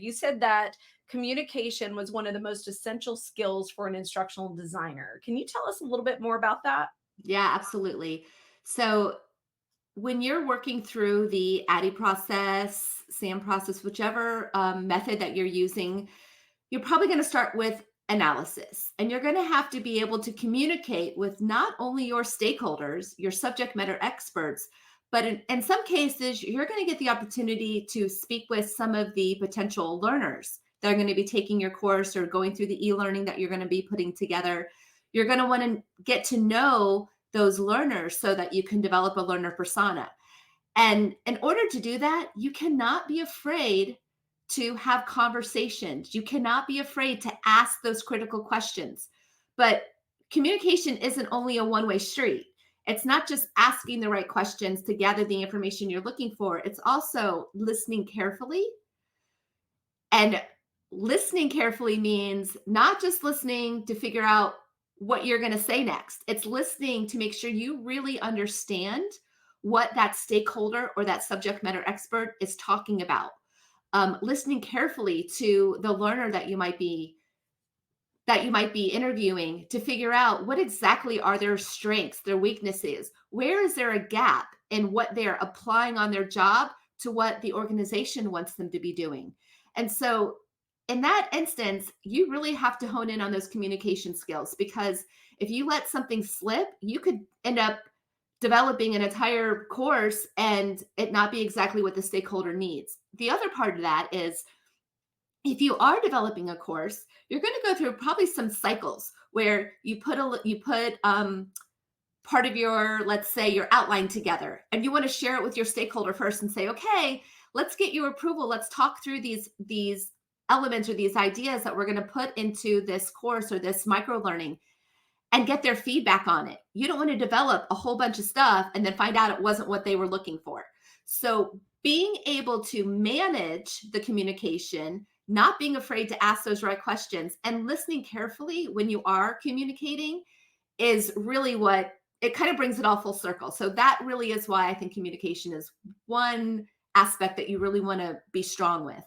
You said that communication was one of the most essential skills for an instructional designer. Can you tell us a little bit more about that? Yeah, absolutely. So when you're working through the ADDIE process, SAM process, whichever method that you're using, you're probably going to start with analysis. And you're going to have to be able to communicate with not only your stakeholders, your subject matter experts, but in some cases, you're going to get the opportunity to speak with some of the potential learners that are going to be taking your course or going through the e-learning that you're going to be putting together. You're going to want to get to know those learners so that you can develop a learner persona. And in order to do that, you cannot be afraid to have conversations. You cannot be afraid to ask those critical questions. But communication isn't only a one-way street. It's not just asking the right questions to gather the information you're looking for. It's also listening carefully. And listening carefully means not just listening to figure out what you're going to say next. It's listening to make sure you really understand what that stakeholder or that subject matter expert is talking about. Listening carefully to the learner that you might be interviewing to figure out what exactly are their strengths, their weaknesses. Where is there a gap in what they're applying on their job to what the organization wants them to be doing? And so in that instance, you really have to hone in on those communication skills, because if you let something slip, you could end up developing an entire course and it not be exactly what the stakeholder needs. The other part of that is, if you are developing a course, you're going to go through probably some cycles where you put part of your, let's say, your outline together, and you want to share it with your stakeholder first and say, okay, let's get your approval. Let's talk through these elements or these ideas that we're going to put into this course or this micro learning, and get their feedback on it. You don't want to develop a whole bunch of stuff and then find out it wasn't what they were looking for. So being able to manage the communication, not being afraid to ask those right questions, and listening carefully when you are communicating is really what it kind of brings it all full circle. So that really is why I think communication is one aspect that you really want to be strong with.